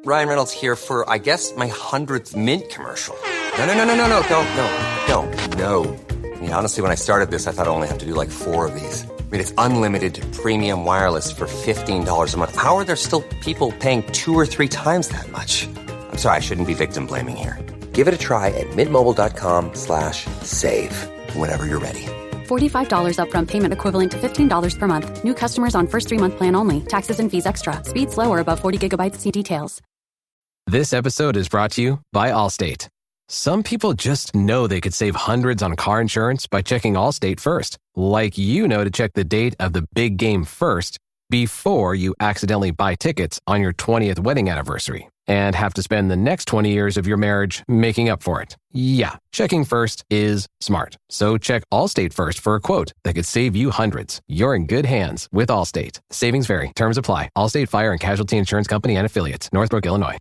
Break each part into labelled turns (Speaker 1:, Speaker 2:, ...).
Speaker 1: Ryan Reynolds here for, I guess, my 100th Mint commercial. No, don't. No. I mean, honestly, when I started this, I thought I only have to do like 4 of these. I mean, it's unlimited premium wireless for $15 a month. How are there still people paying 2 or 3 times that much? I'm sorry, I shouldn't be victim blaming here. Give it a try at mintmobile.com/save. Whenever you're ready.
Speaker 2: $45 upfront payment equivalent to $15 per month. New customers on first 3-month plan only. Taxes and fees extra. Speed slower above 40 gigabytes. See details.
Speaker 3: This episode is brought to you by Allstate. Some people just know they could save hundreds on car insurance by checking Allstate first. Like you know to check the date of the big game first before you accidentally buy tickets on your 20th wedding anniversary and have to spend the next 20 years of your marriage making up for it. Yeah, checking first is smart. So check Allstate first for a quote that could save you hundreds. You're in good hands with Allstate. Savings vary. Terms apply. Allstate Fire and Casualty Insurance Company and Affiliates. Northbrook, Illinois.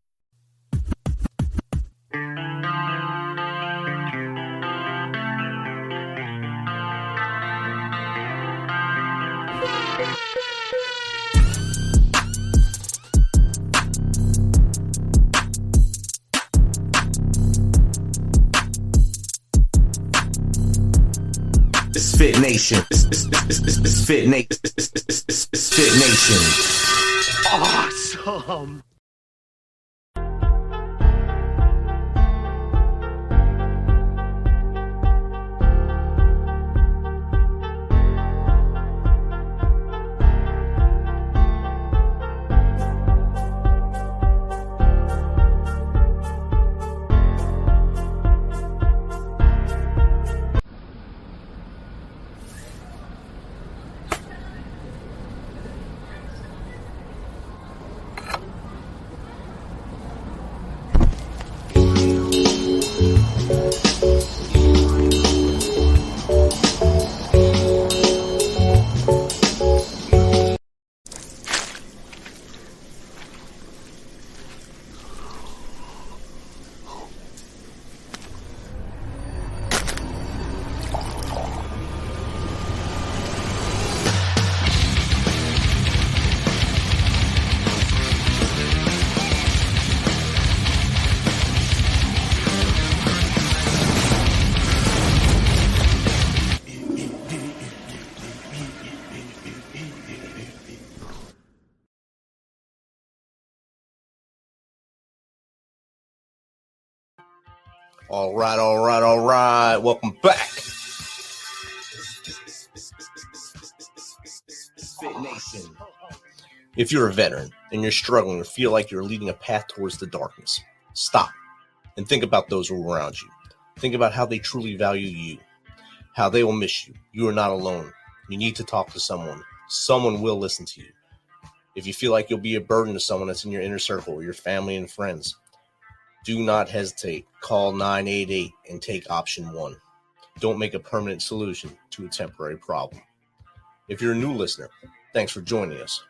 Speaker 4: MisFitNation. MisFitNation. Awesome. All right. Welcome back. MisFitNation. If you're a veteran and you're struggling or feel like you're leading a path towards the darkness, stop and think about those who are around you. Think about how they truly value you, how they will miss you. You are not alone. You need to talk to someone. Someone will listen to you. If you feel like you'll be a burden to someone that's in your inner circle or your family and friends, do not hesitate. Call 988 and take option 1. Don't make a permanent solution to a temporary problem. If you're a new listener, thanks for joining us.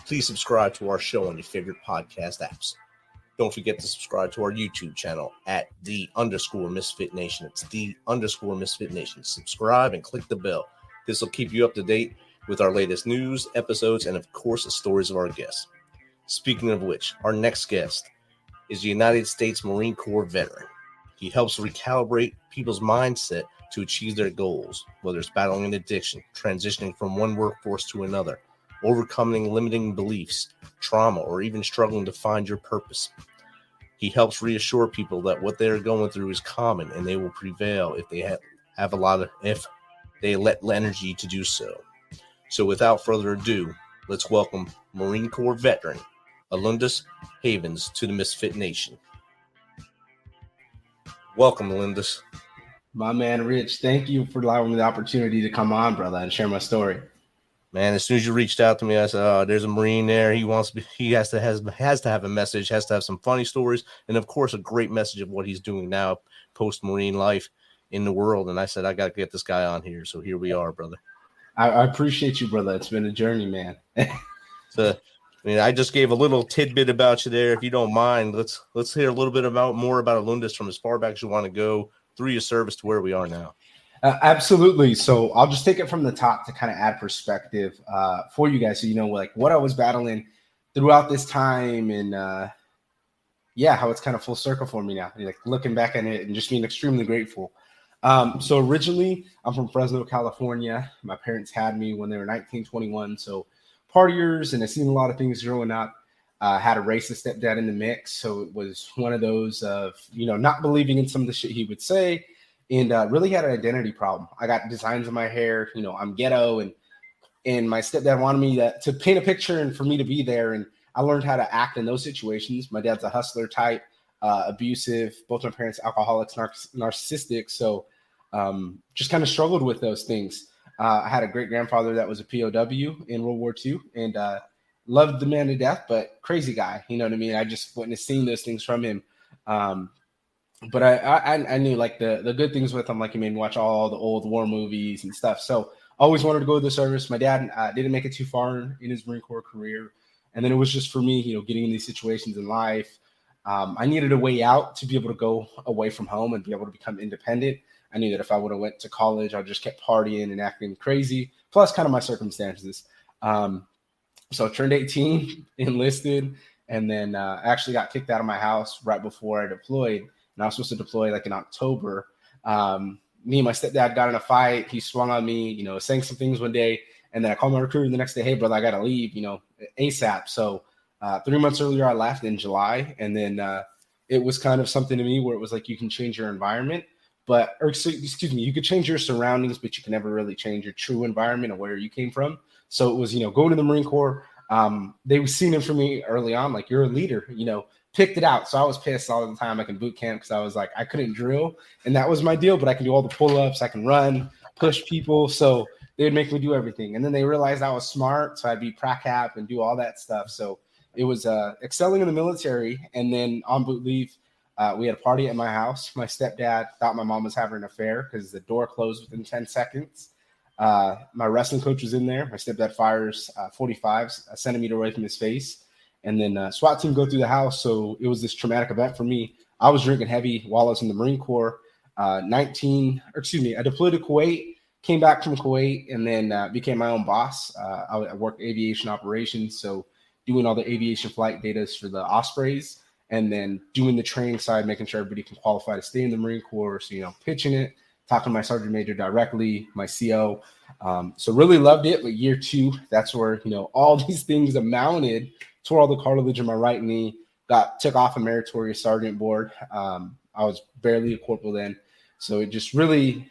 Speaker 4: Please subscribe to our show on your favorite podcast apps. Don't forget to subscribe to our YouTube channel at _MisFitNation. It's _MisFitNation. Subscribe and click the bell. This will keep you up to date with our latest news, episodes, and of course, the stories of our guests. Speaking of which, our next guest is a United States Marine Corps veteran. He helps recalibrate people's mindset to achieve their goals, whether it's battling an addiction, transitioning from one workforce to another, overcoming limiting beliefs, trauma, or even struggling to find your purpose. He helps reassure people that what they're going through is common and they will prevail if they if they let energy to do so. So without further ado, let's welcome Marine Corps veteran Alundas Havens to the MisFitNation. Welcome, Alundas.
Speaker 5: My man, Rich, thank you for allowing me the opportunity to come on, brother, and share my story.
Speaker 4: Man, as soon as you reached out to me, I said, "Oh, there's a Marine there. He has to have a message, has to have some funny stories, and of course, a great message of what he's doing now, post-Marine life in the world." And I said, "I got to get this guy on here." So here we are, brother.
Speaker 5: I appreciate you, brother. It's been a journey, man.
Speaker 4: I just gave a little tidbit about you there. If you don't mind, let's hear a little bit more about Alundas from as far back as you want to go through your service to where we are now.
Speaker 5: Absolutely. So I'll just take it from the top to kind of add perspective for you guys. So, like what I was battling throughout this time and how it's kind of full circle for me now, like looking back at it and just being extremely grateful. So originally I'm from Fresno, California. My parents had me when they were 19, 21. So partiers, and I've seen a lot of things growing up. Had a racist stepdad in the mix. So it was one of those of, not believing in some of the shit he would say, and really had an identity problem. I got designs in my hair, I'm ghetto, and my stepdad wanted me to paint a picture and for me to be there. And I learned how to act in those situations. My dad's a hustler type, abusive, both my parents, alcoholics, narcissistic. So just kind of struggled with those things. I had a great grandfather that was a POW in World War II, and loved the man to death, but crazy guy. You know what I mean? I just witnessed seeing those things from him. But I knew like the good things with him, like he made me watch all the old war movies and stuff. So always wanted to go to the service. My dad didn't make it too far in his Marine Corps career. And then it was just for me, getting in these situations in life. I needed a way out to be able to go away from home and be able to become independent. I knew that if I would have went to college, I just kept partying and acting crazy, plus kind of my circumstances. So I turned 18, enlisted, and then actually got kicked out of my house right before I deployed. And I was supposed to deploy like in October. Me and my stepdad got in a fight. He swung on me, saying some things one day. And then I called my recruiter the next day, hey, brother, I got to leave, ASAP. So 3 months earlier, I left in July. And then it was kind of something to me where it was like you can change your environment. You could change your surroundings, but you can never really change your true environment or where you came from. So it was, going to the Marine Corps. They were seeing it for me early on, like you're a leader, picked it out. So I was pissed all the time, like in boot camp, because I was like, I couldn't drill. And that was my deal, but I can do all the pull-ups, I can run, push people. So they would make me do everything. And then they realized I was smart. So I'd be prac cap and do all that stuff. So it was excelling in the military. And then on boot leave, we had a party at my house. My stepdad thought my mom was having an affair because the door closed within 10 seconds. My wrestling coach was in there. My stepdad fires 45s a centimeter away from his face. And then SWAT team go through the house. So it was this traumatic event for me. I was drinking heavy while I was in the Marine Corps. I deployed to Kuwait, came back from Kuwait, and then became my own boss. I worked aviation operations. So doing all the aviation flight data for the Ospreys, and then doing the training side, making sure everybody can qualify to stay in the Marine Corps. So, pitching it, talking to my sergeant major directly, my CO. So really loved it. But year 2, that's where, all these things amounted. Tore all the cartilage in my right knee, took off a meritorious sergeant board. I was barely a corporal then. So it just really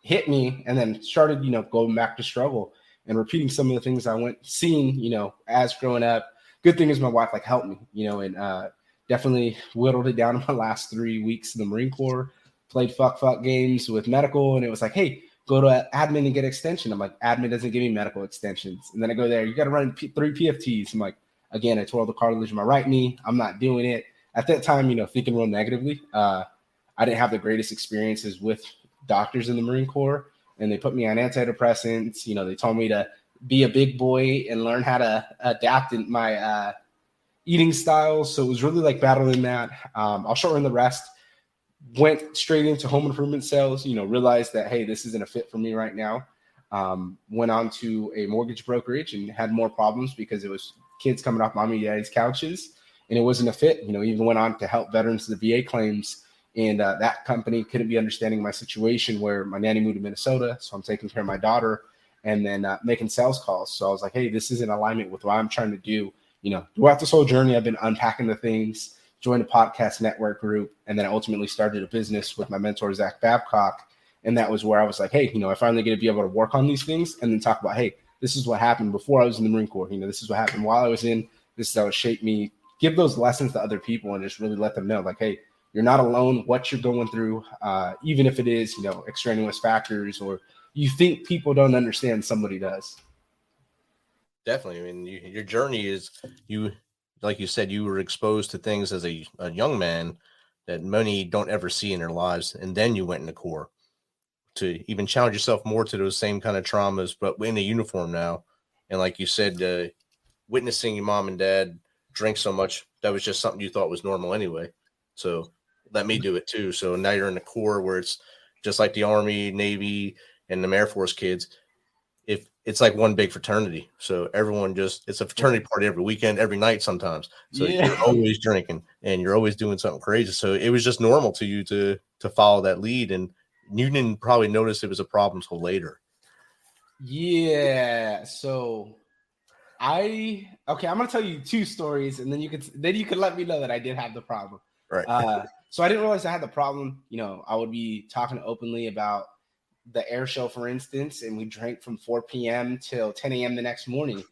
Speaker 5: hit me, and then started, going back to struggle and repeating some of the things I seeing, as growing up. Good thing is my wife helped me, and definitely whittled it down in my last 3 weeks in the Marine Corps. Played fuck games with medical, and it was like, hey, go to admin and get extension. I'm like, admin doesn't give me medical extensions. And then I go there, you got to run 3 PFTs. I'm like, again, I tore all the cartilage in my right knee. I'm not doing it. At that time, thinking real negatively, I didn't have the greatest experiences with doctors in the Marine Corps, and they put me on antidepressants. They told me to be a big boy and learn how to adapt in my eating styles. So it was really battling that. I'll shorten the rest. Went straight into home improvement sales, realized that, hey, this isn't a fit for me right now. Went on to a mortgage brokerage and had more problems because it was kids coming off mommy and daddy's couches, and it wasn't a fit. Even went on to help veterans with the VA claims, and that company couldn't be understanding my situation where my nanny moved to Minnesota, so I'm taking care of my daughter, and then making sales calls. So I was like, hey, this is in alignment with what I'm trying to do. Throughout this whole journey, I've been unpacking the things, joined a podcast network group, and then I ultimately started a business with my mentor, Zach Babcock. And that was where I was like, hey, I finally get to be able to work on these things and then talk about, hey, this is what happened before I was in the Marine Corps. This is what happened while I was in. This is how it shaped me. Give those lessons to other people and just really let them know, hey, you're not alone. What you're going through, even if it is, extraneous factors, or you think people don't understand, somebody does.
Speaker 4: Definitely. I mean, your journey is, like you said, you were exposed to things as a young man that many don't ever see in their lives, and then you went in the Corps to even challenge yourself more to those same kind of traumas, but in a uniform now. And like you said, witnessing your mom and dad drink so much, that was just something you thought was normal anyway. So let me do it too. So now you're in the Corps where it's just like the Army, Navy, and the Air Force kids, if it's like one big fraternity. So everyone it's a fraternity party every weekend, every night sometimes. So you're always drinking and you're always doing something crazy. So it was just normal to you to follow that lead. And you didn't probably notice it was a problem till later.
Speaker 5: Yeah. So I'm going to tell you 2 stories, and then you could let me know that I did have the problem.
Speaker 4: Right.
Speaker 5: So I didn't realize I had the problem. I would be talking openly about the air show, for instance, and we drank from 4 p.m. till 10 a.m. the next morning,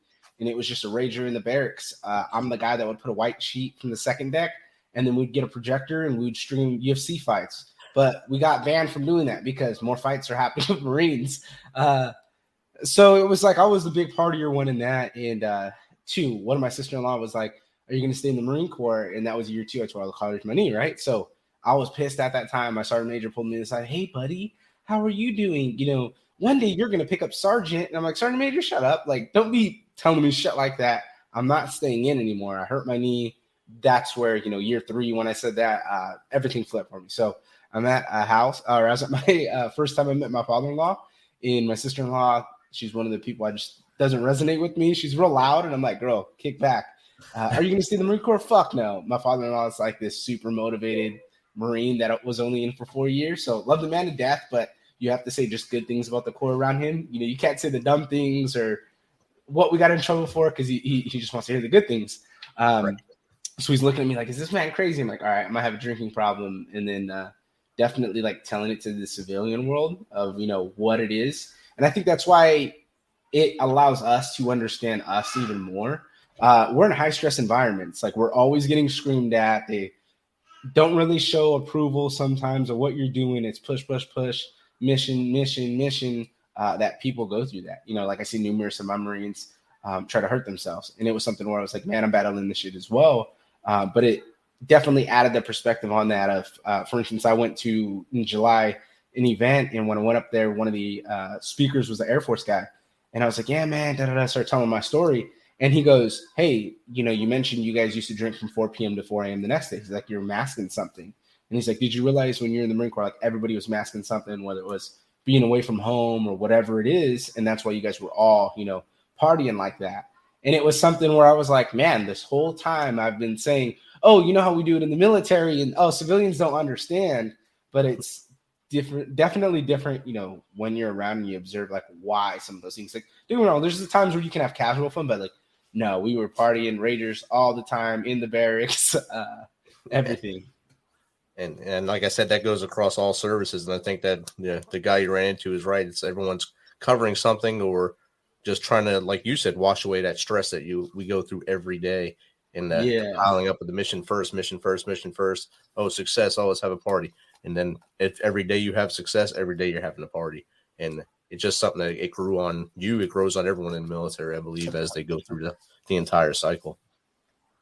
Speaker 5: and it was just a rager in the barracks. I'm the guy that would put a white sheet from the second deck, and then we'd get a projector and we'd stream UFC fights. But we got banned from doing that because more fights are happening with Marines. So it was like I was the big partier one in that. And 2, one of my sister-in-law was like, "Are you going to stay in the Marine Corps?" And that was year 2. I tore all the college money, right? So I was pissed at that time. My sergeant major pulled me aside. "Hey, buddy, how are you doing? One day you're going to pick up sergeant." And I'm like, "Sergeant major, shut up. Like, don't be telling me shit like that. I'm not staying in anymore. I hurt my knee." That's where, year 3, when I said that, everything flipped for me. So I'm at a house, or I was at my first time I met my father-in-law, and my sister-in-law, she's one of the people doesn't resonate with me. She's real loud, and I'm like, "Girl, kick back. Are you going to stay in the Marine Corps?" "Fuck no." My father-in-law is like this super motivated Marine that was only in for 4 years. So love the man to death, but you have to say just good things about the Corps around him. You can't say the dumb things or what we got in trouble for, because he just wants to hear the good things.
Speaker 4: Right.
Speaker 5: So he's looking at me like, "Is this man crazy?" I'm like, "All right, I might have a drinking problem." And then definitely like telling it to the civilian world of, what it is. And I think that's why it allows us to understand us even more. We're in high stress environments. Like, we're always getting screamed at. They don't really show approval sometimes of what you're doing. It's push, push, push, mission, that people go through that. Like I see numerous of my Marines try to hurt themselves. And it was something where I was like, man, I'm battling this shit as well. But it definitely added the perspective on that of, for instance, I went to, in July, an event, and when I went up there, one of the speakers was the Air Force guy. And I was like, "Yeah, man," I started telling my story. And he goes, "Hey, you mentioned you guys used to drink from 4 p.m. to 4 a.m. the next day." He's like, "You're masking something." And he's like, "Did you realize when you're in the Marine Corps, like, everybody was masking something, whether it was being away from home or whatever it is. And that's why you guys were all, partying like that." And it was something where I was like, man, this whole time I've been saying, "Oh, you know how we do it in the military, and civilians don't understand." But it's different, definitely different, when you're around and you observe like why some of those things. Like, don't get me wrong, there's the times where you can have casual fun, but like, no, we were partying Raiders all the time in the barracks, everything.
Speaker 4: And like I said, that goes across all services. And I think that the guy you ran into is right. It's everyone's covering something or just trying to, like you said, wash away that stress that we go through every day. And piling up with the mission first. Oh, success. Oh, let's have a party. And then if every day you have success, every day you're having a party. And it's just something that it grew on you. It grows on everyone in the military, I believe, as they go through the entire cycle.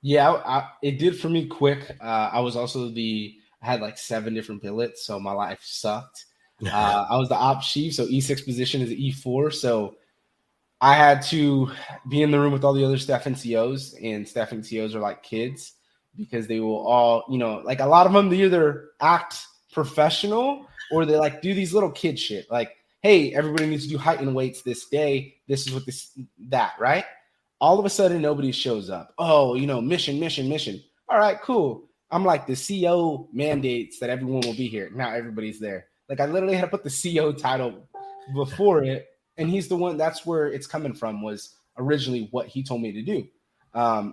Speaker 5: Yeah, it did for me quick. I was also I had like 7 different billets, so my life sucked. I was the ops chief, so E6 position is E4. So I had to be in the room with all the other staff NCOs, and staff NCOs are like kids because they will all, like a lot of them, they either act professional or they like do these little kid shit. Like, hey, everybody needs to do height and weights this day. This is what that, right? All of a sudden, nobody shows up. Oh, mission. All right, cool. I'm like, the CO mandates that everyone will be here. Now everybody's there. Like, I literally had to put the CO title before it. And he's the one, that's where it's coming from, was originally what he told me to do.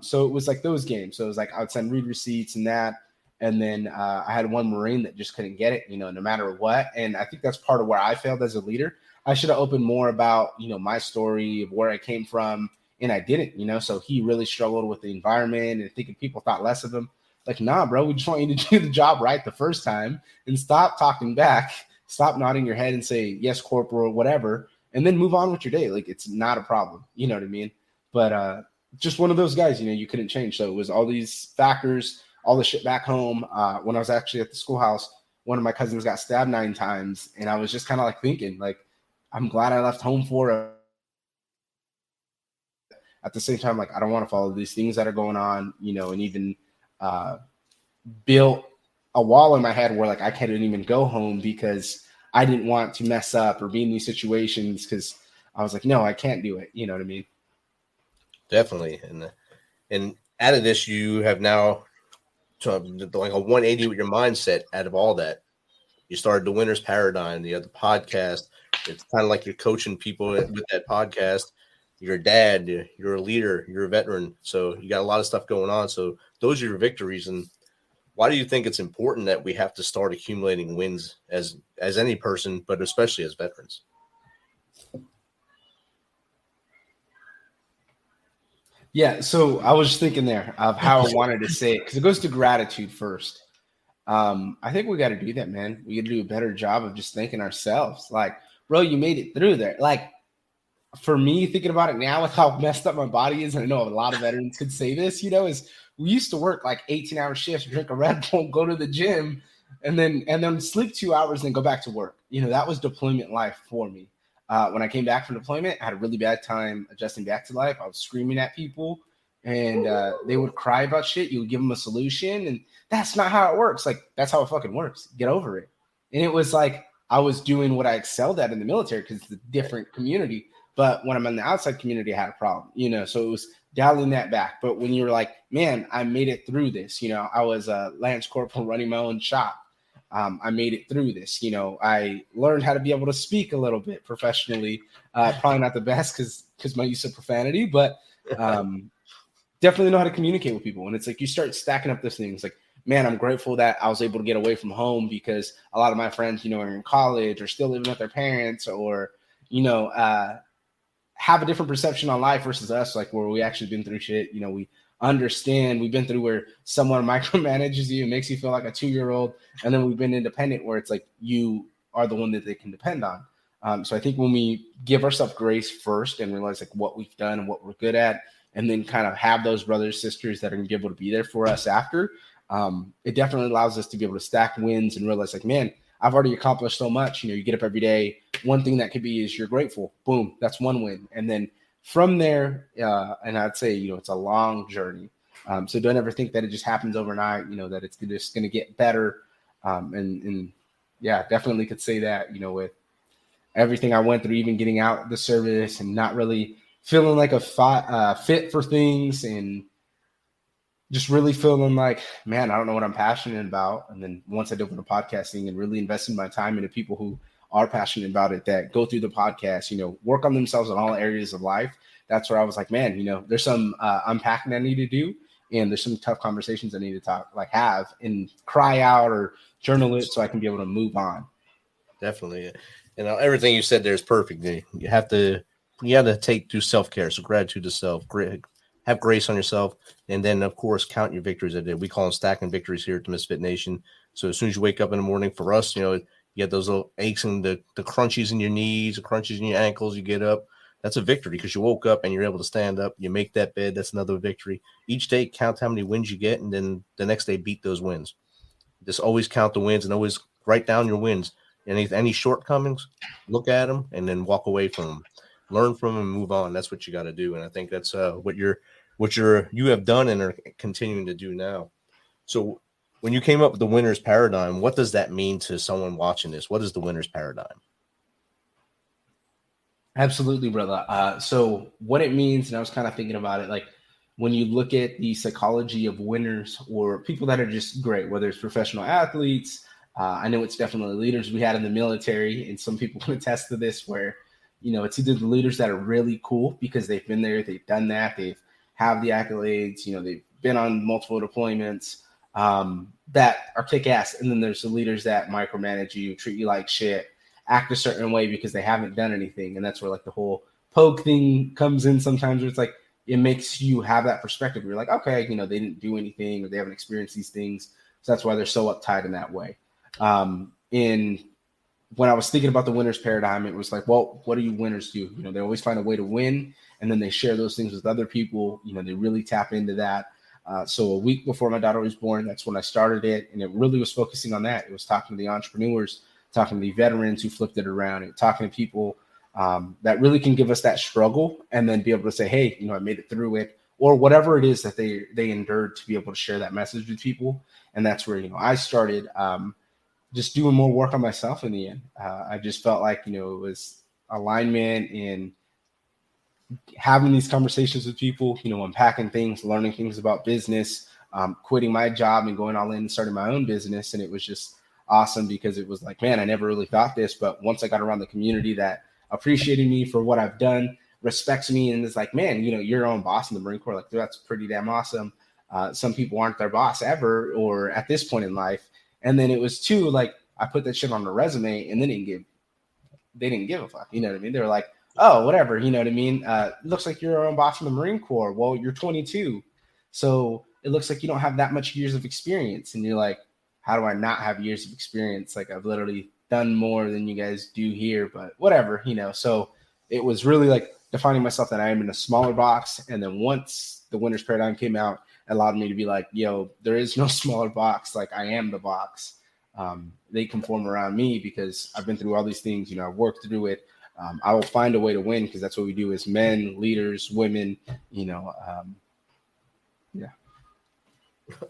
Speaker 5: So it was like those games. So it was like, I would send read receipts and that. And then I had one Marine that just couldn't get it, no matter what. And I think that's part of where I failed as a leader. I should have opened more about, my story of where I came from. And I didn't, so he really struggled with the environment and thinking people thought less of him. Like, nah, bro, we just want you to do the job right the first time and stop talking back, stop nodding your head and say, yes, corporal, whatever, and then move on with your day. Like, it's not a problem. You know what I mean? But just one of those guys, you couldn't change. So it was all these factors, all the shit back home. When I was actually at the schoolhouse, one of my cousins got stabbed 9 times. And I was just kind of like thinking, like, I'm glad I left home for it. At the same time, like, I don't want to follow these things that are going on, and even built a wall in my head where, like, I couldn't even go home because I didn't want to mess up or be in these situations because I was like, no, I can't do it. You know what I mean?
Speaker 4: Definitely. And out of this, you have now like a 180 with your mindset out of all that. You started the winner's paradigm, the other podcast. It's kind of like you're coaching people with that podcast. You're a dad, you're a leader, you're a veteran. So you got a lot of stuff going on. So those are your victories. And why do you think it's important that we have to start accumulating wins as any person, but especially as veterans?
Speaker 5: Yeah, so I was just thinking there of how I wanted to say it because it goes to gratitude first. I think we got to do that, man. We got to do a better job of just thanking ourselves. Like, bro, you made it through there. Like, for me, thinking about it now with how messed up my body is, and I know a lot of veterans could say this, is we used to work like 18-hour shifts, drink a Red Bull, go to the gym, and then sleep 2 hours and go back to work. That was deployment life for me. When I came back from deployment, I had a really bad time adjusting back to life. I was screaming at people, and they would cry about shit. You would give them a solution, and that's not how it works. Like, that's how it fucking works. Get over it. And it was like I was doing what I excelled at in the military because it's a different community. But when I'm in the outside community, I had a problem, so it was dialing that back. But when you're like, man, I made it through this, I was a Lance Corporal running my own shop. I made it through this. I learned how to be able to speak a little bit professionally. Probably not the best because my use of profanity, but definitely know how to communicate with people. And it's like you start stacking up those things. Like, man, I'm grateful that I was able to get away from home because a lot of my friends, are in college or still living with their parents or, have a different perception on life versus us, like where we actually been through shit. We understand, we've been through where someone micromanages you and makes you feel like a 2-year-old. And then we've been independent where it's like you are the one that they can depend on. So I think when we give ourselves grace first and realize like what we've done and what we're good at, and then kind of have those brothers, sisters that are going to be able to be there for us after, it definitely allows us to be able to stack wins and realize like, man, I've already accomplished so much. You get up every day. One thing that could be is you're grateful. Boom, that's one win. And then from there, and I'd say, it's a long journey. So don't ever think that it just happens overnight, that it's just going to get better. And yeah, definitely could say that, with everything I went through, even getting out the service and not really feeling like a fit for things and just really feeling like, man, I don't know what I'm passionate about. And then once I dove into podcasting and really invested my time into people who are passionate about it, that go through the podcast, work on themselves in all areas of life. That's where I was like, man, there's some unpacking I need to do. And there's some tough conversations I need to have and cry out or journal it so I can be able to move on.
Speaker 4: Definitely. And everything you said there is perfect. You have to do self-care. So gratitude to self, have grace on yourself, and then, of course, count your victories. We call them stacking victories here at the MisFitNation. So as soon as you wake up in the morning, for us, you get those little aches and the crunchies in your knees, the crunchies in your ankles, you get up. That's a victory because you woke up and you're able to stand up. You make that bed. That's another victory. Each day, count how many wins you get, and then the next day, beat those wins. Just always count the wins and always write down your wins. Any shortcomings, look at them, and then walk away from them. Learn from them and move on. That's what you got to do. And I think that's what you have done and are continuing to do now. So when you came up with the winner's paradigm, what does that mean to someone watching this? What is the winner's paradigm?
Speaker 5: Absolutely, brother. So what it means, and I was kind of thinking about it, like when you look at the psychology of winners or people that are just great, whether it's professional athletes, I know it's definitely leaders we had in the military, and some people can attest to this where, it's either the leaders that are really cool because they've been there, they've done that, they've have the accolades, they've been on multiple deployments that are kick-ass. And then there's the leaders that micromanage you, treat you like shit, act a certain way because they haven't done anything. And that's where like the whole poke thing comes in sometimes where it's like, it makes you have that perspective. You're like, okay, they didn't do anything or they haven't experienced these things. So that's why they're so uptight in that way. And when I was thinking about the winner's paradigm, it was like, well, what do you winners do? They always find a way to win, and then they share those things with other people. They really tap into that. So a week before my daughter was born, that's when I started it, and it really was focusing on that. It was talking to the entrepreneurs, talking to the veterans who flipped it around, and talking to people that really can give us that struggle, and then be able to say, hey, I made it through it, or whatever it is that they endured, to be able to share that message with people. And that's where I started. just doing more work on myself in the end. I just felt like, it was alignment in having these conversations with people, unpacking things, learning things about business, quitting my job and going all in and starting my own business. And it was just awesome because it was like, man, I never really thought this, but once I got around the community that appreciated me for what I've done, respects me, and is like, man, you're your own boss in the Marine Corps. Like, that's pretty damn awesome. Some people aren't their boss ever, or at this point in life. And then it was too, like, I put that shit on the resume and they didn't give a fuck. You know what I mean? They were like, oh, whatever. You know what I mean? Looks like you're your own boss in the Marine Corps. Well, you're 22. So it looks like you don't have that much years of experience. And you're like, how do I not have years of experience? Like, I've literally done more than you guys do here, but whatever, So it was really like defining myself that I am in a smaller box. And then once the Winner's Paradigm came out, it allowed me to be like, yo, there is no smaller box. Like, I am the box. They conform around me because I've been through all these things. I've worked through it. I will find a way to win because that's what we do as men, leaders, women, yeah.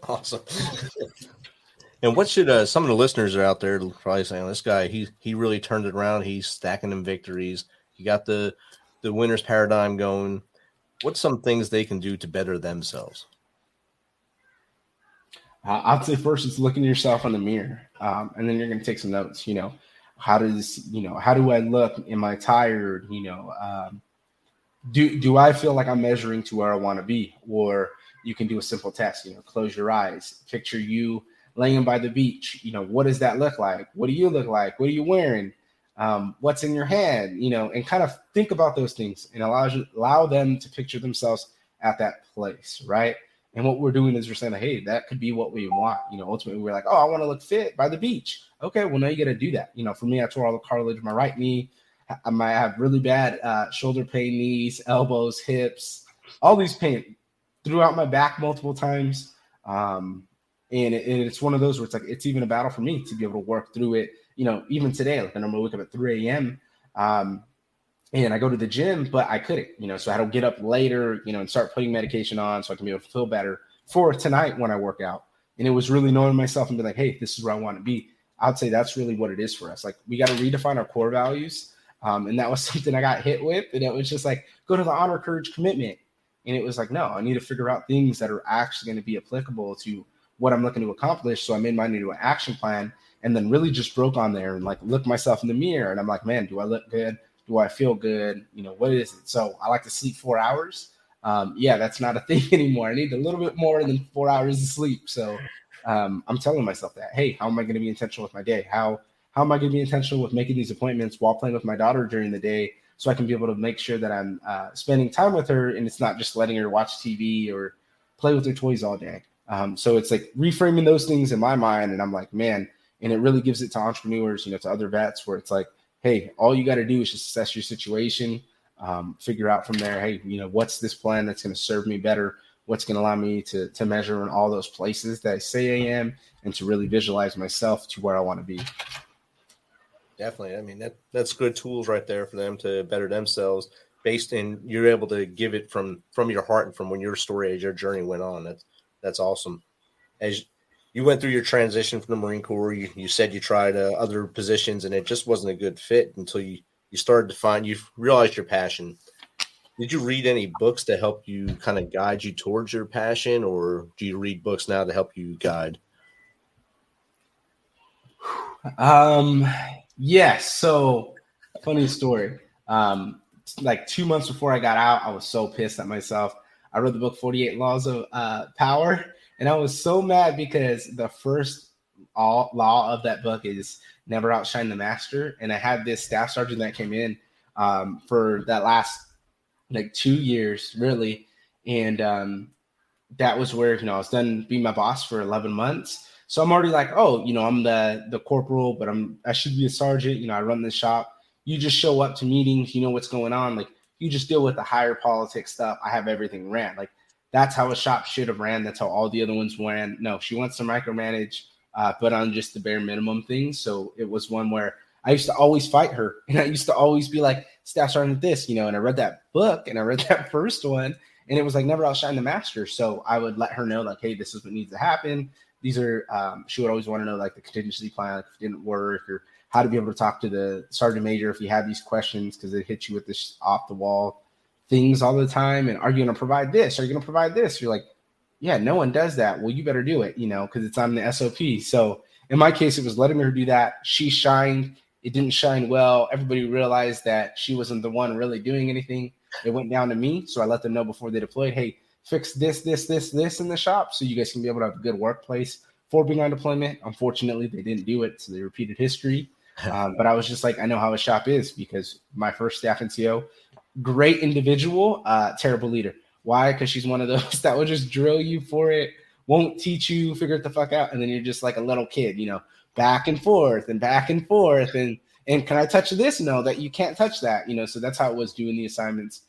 Speaker 4: Awesome. And what should some of the listeners are out there probably saying, this guy, he really turned it around. He's stacking them victories. He got the Winner's Paradigm going. What's some things they can do to better themselves?
Speaker 5: I'd say first it's looking at yourself in the mirror, and then you're going to take some notes. How do I look? Am I tired? Do I feel like I'm measuring to where I want to be? Or you can do a simple test. Close your eyes, picture you laying by the beach. What does that look like? What do you look like? What are you wearing? What's in your hand? And kind of think about those things and allow them to picture themselves at that place, right? And what we're doing is we're saying, hey, that could be what we want. Ultimately, we're like, oh, I want to look fit by the beach. Okay, well, now you got to do that. For me, I tore all the cartilage in my right knee. I might have really bad shoulder pain, knees, elbows, hips, all these pain throughout my back multiple times. And it's one of those where it's like, it's even a battle for me to be able to work through it. Even today, like, I normally wake up at 3 a.m. And I go to the gym, but I couldn't, so I had to get up later, and start putting medication on so I can be able to feel better for tonight when I work out. And it was really knowing myself and be like, hey, this is where I want to be. I'd say that's really what it is for us. Like, we got to redefine our core values. And that was something I got hit with. And it was just like, go to the honor, courage, commitment. And it was like, no, I need to figure out things that are actually going to be applicable to what I'm looking to accomplish. So I made mine into an action plan and then really just broke on there and like looked myself in the mirror. And I'm like, man, do I look good? Do I feel good? What is it? So I like to sleep 4 hours. That's not a thing anymore. I need a little bit more than 4 hours of sleep. So I'm telling myself that, hey, how am I going to be intentional with my day? How am I going to be intentional with making these appointments while playing with my daughter during the day so I can be able to make sure that I'm spending time with her and it's not just letting her watch TV or play with her toys all day. So it's like reframing those things in my mind. And I'm like, man, and it really gives it to entrepreneurs, to other vets where it's like, hey, all you got to do is just assess your situation, figure out from there, hey, what's this plan that's going to serve me better? What's going to allow me to measure in all those places that I say I am and to really visualize myself to where I want to be.
Speaker 4: Definitely. I mean, that's good tools right there for them to better themselves based in you're able to give it from your heart and from when your story, as your journey went on. That's awesome. As you went through your transition from the Marine Corps, you said you tried other positions and it just wasn't a good fit until you started to you realized your passion. Did you read any books to help you kind of guide you towards your passion, or do you read books now to help you guide?
Speaker 5: Yes. So funny story. Like 2 months before I got out, I was so pissed at myself. I read the book 48 Laws of Power. And I was so mad because the first law of that book is never outshine the master. And I had this staff sergeant that came in for that last 2 years, really. And that was where, I was done being my boss for 11 months. So I'm already like, oh, I'm the corporal, but I should be a sergeant. I run the shop. You just show up to meetings. You know what's going on. Like, you just deal with the higher politics stuff. I have everything ran. Like, that's how a shop should have ran. That's how all the other ones ran. No, she wants to micromanage, but on just the bare minimum things. So it was one where I used to always fight her. And I used to always be like, staff sergeant this, and I read that book and I read that first one and it was like never outshine the master. So I would let her know like, hey, this is what needs to happen. These are, she would always want to know like the contingency plan, like if it didn't work, or how to be able to talk to the sergeant major if you had these questions, because they hit you with this off the wall things all the time. And are you going to provide this? Are you going to provide this? You're like, yeah, no one does that. Well, you better do it, because it's on the SOP. So in my case, it was letting her do that. She shined. It didn't shine well. Everybody realized that she wasn't the one really doing anything. It went down to me. So I let them know before they deployed, hey, fix this in the shop so you guys can be able to have a good workplace for being on deployment. Unfortunately, they didn't do it. So they repeated history. But I was just like, I know how a shop is, because my first staff NCO, great individual, terrible leader. Why? Because she's one of those that will just drill you for it, won't teach you, figure it the fuck out. And then you're just like a little kid, back and forth. And can I touch this? No, that you can't touch that, so that's how it was doing the assignments.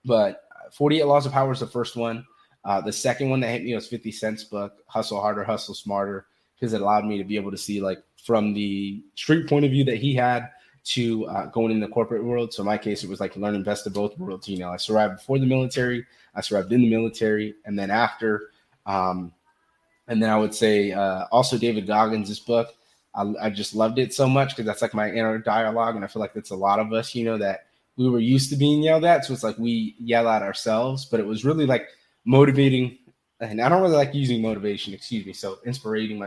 Speaker 5: But 48 Laws of Power is the first one. The second one that hit me was 50 Cent's book, Hustle Harder, Hustle Smarter, because it allowed me to be able to see like from the street point of view that he had to going in the corporate world. So in my case, it was like learning best of both worlds. I survived before the military, I survived in the military, and then after. And then I would say also David Goggins' book. I just loved it so much because that's like my inner dialogue. And I feel like that's a lot of us, that we were used to being yelled at. So it's like we yell at ourselves, but it was really like motivating. And I don't really like using motivation, So inspiring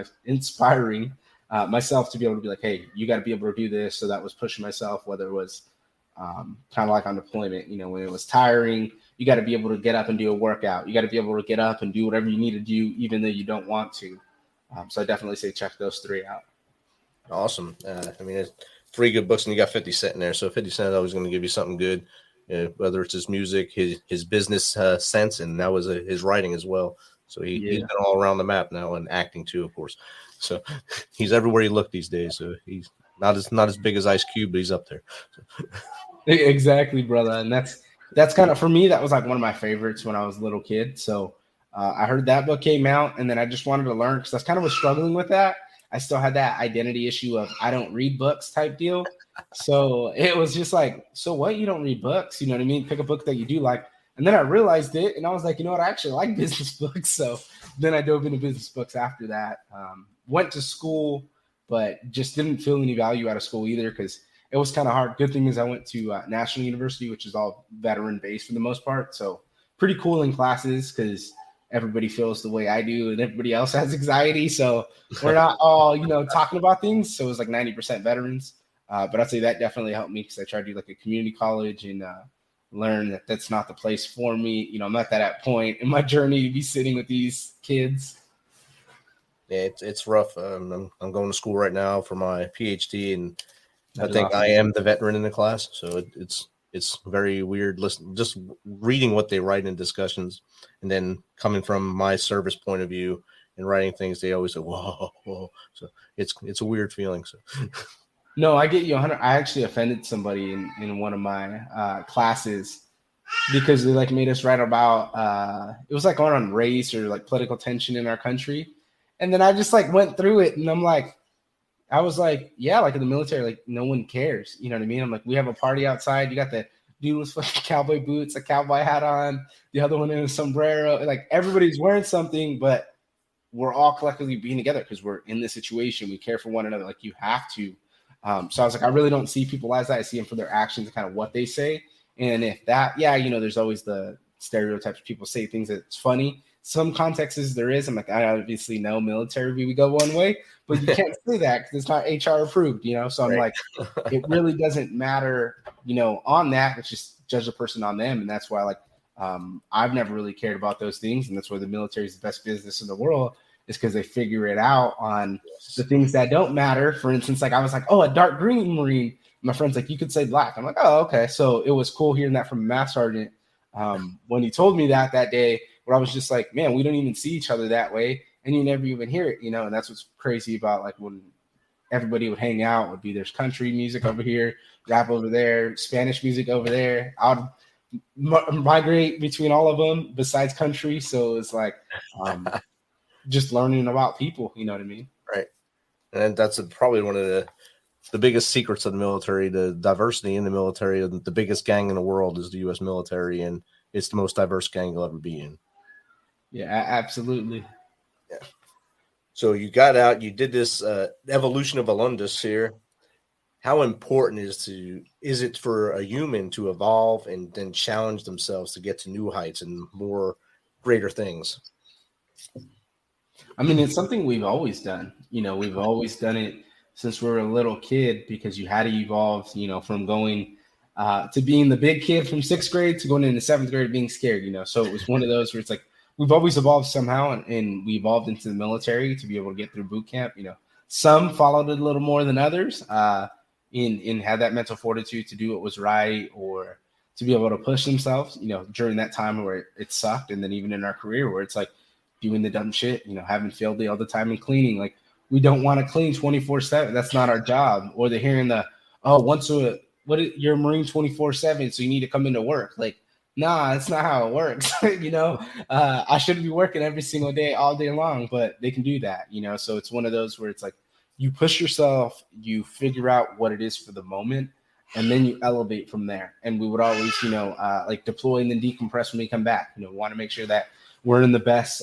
Speaker 5: myself to be able to be like, hey, you got to be able to do this. So that was pushing myself, whether it was kind of like on deployment, when it was tiring, you got to be able to get up and do a workout. You got to be able to get up and do whatever you need to do, even though you don't want to. So I definitely say check those three out.
Speaker 4: Awesome. It's 3 good books, and you got 50 Cent in there. So 50 Cent is always going to give you something good, whether it's his music, his business sense, and that was his writing as well. So he's been all around the map now, and acting too, of course. So he's everywhere you look these days. So he's not as big as Ice Cube, but he's up there. So.
Speaker 5: Exactly, brother. And that's kind of, for me, that was like one of my favorites when I was a little kid. So I heard that book came out, and then I just wanted to learn because I kind of was struggling with that. I still had that identity issue of I don't read books type deal. So it was just like, so what? You don't read books? You know what I mean? Pick a book that you do like. And then I realized it, and I was like, you know what? I actually like business books. So then I dove into business books after that. Went to school, but just didn't feel any value out of school either because it was kind of hard. Good thing is I went to National University, which is all veteran-based for the most part. So pretty cool in classes because everybody feels the way I do, and everybody else has anxiety. So we're not all, talking about things. So it was like 90% veterans. But I'd say that definitely helped me because I tried to do like a community college and learn that that's not the place for me. I'm not that point in my journey to be sitting with these kids.
Speaker 4: Yeah, it's rough. I'm going to school right now for my PhD, and
Speaker 5: That's
Speaker 4: I think
Speaker 5: awesome.
Speaker 4: I am the veteran in the class. So it's very weird just reading what they write in discussions, and then coming from my service point of view and writing things, they always say, whoa. So it's a weird feeling. So
Speaker 5: No, I get you 100. I actually offended somebody in one of my classes because they like made us write about it was like on race or like political tension in our country. And then I just like went through it, and I was like, yeah, like in the military, like no one cares. You know what I mean? I'm like, we have a party outside. You got the dude with fucking cowboy boots, a cowboy hat on, the other one in a sombrero. Like everybody's wearing something, but we're all collectively being together because we're in this situation. We care for one another. Like you have to. So I was like, I really don't see people as that. I see them for their actions and kind of what they say. And if that, there's always the stereotypes. People say things that's funny. Some contexts there is. I'm like, I obviously know military, we go one way, but you can't say that because it's not HR approved, So I'm like, it really doesn't matter, on that. It's just judge the person on them. And that's why I've never really cared about those things. And that's why the military is the best business in the world, is because they figure it out on the things that don't matter. For instance, like I was like, oh, a dark green Marine. My friend's like, you could say black. I'm like, oh, okay. So it was cool hearing that from a mass sergeant. When he told me that day, where I was just like, man, we don't even see each other that way. And you never even hear it, And that's what's crazy about like when everybody would hang out, would be there's country music over here, rap over there, Spanish music over there. I would migrate between all of them besides country. So it's like just learning about people, you know what I mean?
Speaker 4: Right. And that's probably one of the biggest secrets of the military, the diversity in the military. The biggest gang in the world is the U.S. military, and it's the most diverse gang you'll ever be in.
Speaker 5: Yeah, absolutely.
Speaker 4: Yeah. So you got out, you did this evolution of Alundas here. How important is it for a human to evolve and then challenge themselves to get to new heights and more greater things?
Speaker 5: I mean, it's something we've always done. We've always done it since we were a little kid, because you had to evolve, from going to being the big kid from 6th grade to going into 7th grade being scared, So it was one of those where it's like we've always evolved somehow, and we evolved into the military to be able to get through boot camp. Some followed it a little more than others, and had that mental fortitude to do what was right, or to be able to push themselves, during that time where it sucked. And then even in our career where it's like doing the dumb shit, having failed all the time in cleaning. Like, we don't want to clean 24/7. That's not our job. Or they're hearing you're a Marine 24/7, so you need to come into work. Like, nah, that's not how it works. I shouldn't be working every single day, all day long, but they can do that, So it's one of those where it's like you push yourself, you figure out what it is for the moment, and then you elevate from there. And we would always, like deploy and then decompress when we come back. We want to make sure that we're in the best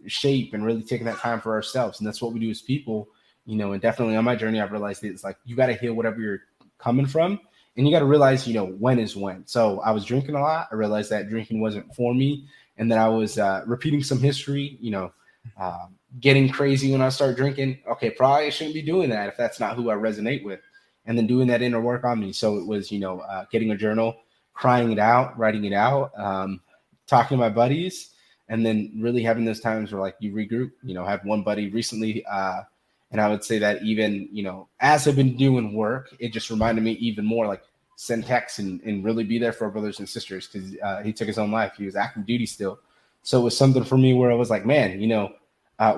Speaker 5: shape and really taking that time for ourselves. And that's what we do as people, and definitely on my journey, I've realized it's like, you got to heal whatever you're coming from. And you got to realize, when is when. So I was drinking a lot. I realized that drinking wasn't for me. And then I was repeating some history, getting crazy when I start drinking. Okay, probably I shouldn't be doing that if that's not who I resonate with. And then doing that inner work on me. So it was, getting a journal, crying it out, writing it out, talking to my buddies, and then really having those times where like you regroup. I had one buddy recently, and I would say that even, as I've been doing work, it just reminded me even more, like, send texts and really be there for our brothers and sisters, because he took his own life. He was active duty still. So it was something for me where I was like, man,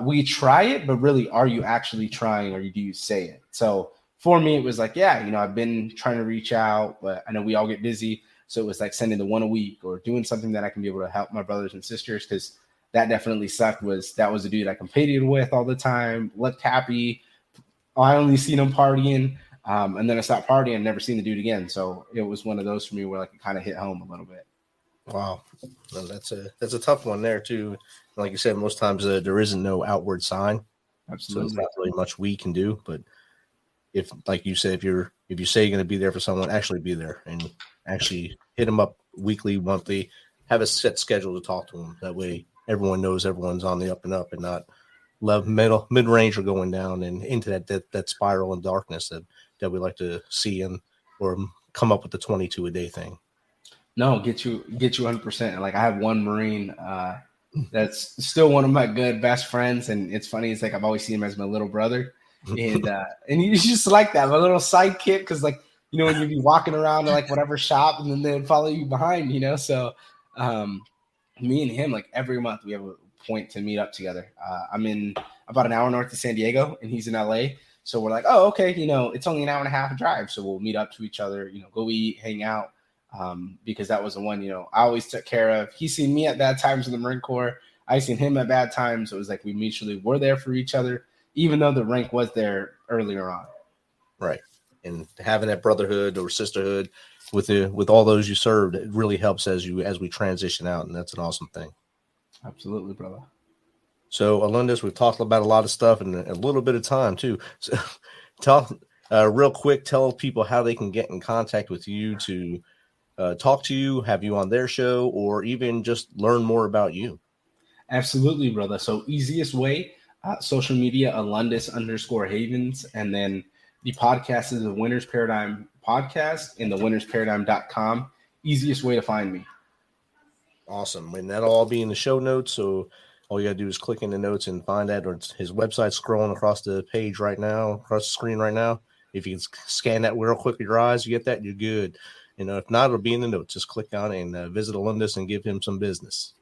Speaker 5: we try it, but really, are you actually trying, or do you say it? So for me, it was like, yeah, I've been trying to reach out, but I know we all get busy. So it was like sending the one a week or doing something that I can be able to help my brothers and sisters, because that definitely sucked. That was a dude I competed with all the time, looked happy. I only seen him partying, and then I stopped partying and never seen the dude again. So it was one of those for me where like it kind of hit home a little bit.
Speaker 4: Wow, well, that's a tough one there too. Like you said, most times there isn't no outward sign.
Speaker 5: Absolutely,
Speaker 4: so there's not really much we can do. But if, like you said, if you say you're going to be there for someone, actually be there and actually hit them up weekly, monthly, have a set schedule to talk to them. That way everyone knows everyone's on the up and up, and not mid-range or going down and into that spiral and darkness that we like to see, or come up with the 22 a day thing.
Speaker 5: No, get you 100%. Like, I have one Marine that's still one of my good best friends, and it's funny. It's like I've always seen him as my little brother, and he's just like that, my little sidekick, because like, when you'd be walking around to like whatever shop, and then they'd follow you behind, So me and him, like every month we have a point to meet up together. I'm in about an hour north of San Diego, and he's in LA. So we're like, oh, okay, it's only an hour and a half drive. So we'll meet up to each other, go eat, hang out. Because that was the one, I always took care of. He's seen me at bad times in the Marine Corps. I seen him at bad times. So it was like we mutually were there for each other, even though the rank was there earlier on.
Speaker 4: Right. And having that brotherhood or sisterhood with all those you served, it really helps as we transition out, and that's an awesome thing.
Speaker 5: Absolutely, brother.
Speaker 4: So, Alundas, we've talked about a lot of stuff in a little bit of time too. So, real quick, tell people how they can get in contact with you to talk to you, have you on their show, or even just learn more about you.
Speaker 5: Absolutely, brother. So, easiest way, social media, Alundas_Havens, and then the podcast is the Winner's Paradigm Podcast and the winnersparadigm.com. Easiest way to find me.
Speaker 4: Awesome. And that'll all be in the show notes. So all you got to do is click in the notes and find that, or his website scrolling across the page right now, across the screen right now. If you can scan that real quick with your eyes, you get that, you're good. If not, it'll be in the notes. Just click on it and visit Alundas and give him some business.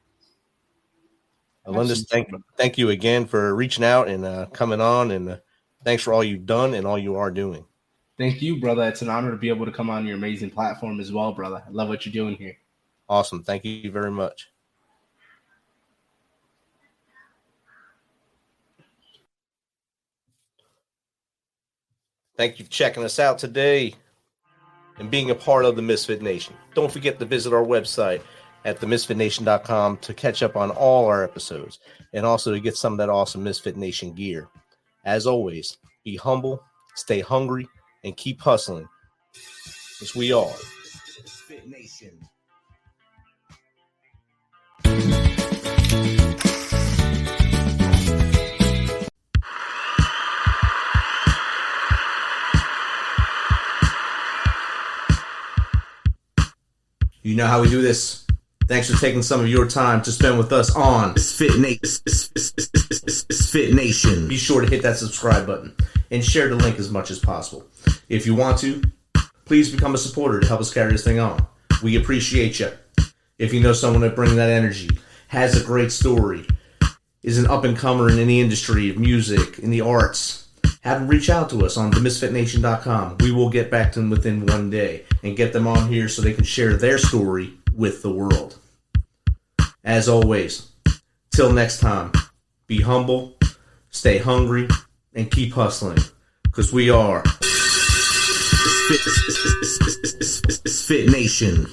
Speaker 4: Alundas, thank you again for reaching out and coming on, and thanks for all you've done and all you are doing.
Speaker 5: Thank you, brother. It's an honor to be able to come on your amazing platform as well, brother. I love what you're doing here.
Speaker 4: Awesome. Thank you very much. Thank you for checking us out today and being a part of the Misfit Nation. Don't forget to visit our website at themisfitnation.com to catch up on all our episodes and also to get some of that awesome Misfit Nation gear. As always, be humble, stay hungry, and keep hustling. Because we are Misfit Nation. You know how we do this. Thanks for taking some of your time to spend with us on Misfit Nation. Be sure to hit that subscribe button and share the link as much as possible. If you want to, please become a supporter to help us carry this thing on. We appreciate you. If you know someone that brings that energy, has a great story, is an up-and-comer in the industry of music, in the arts, have them reach out to us on themisfitnation.com. We will get back to them within one day and get them on here so they can share their story with the world. As always, till next time, be humble, stay hungry, and keep hustling. Because we are Fit Nation.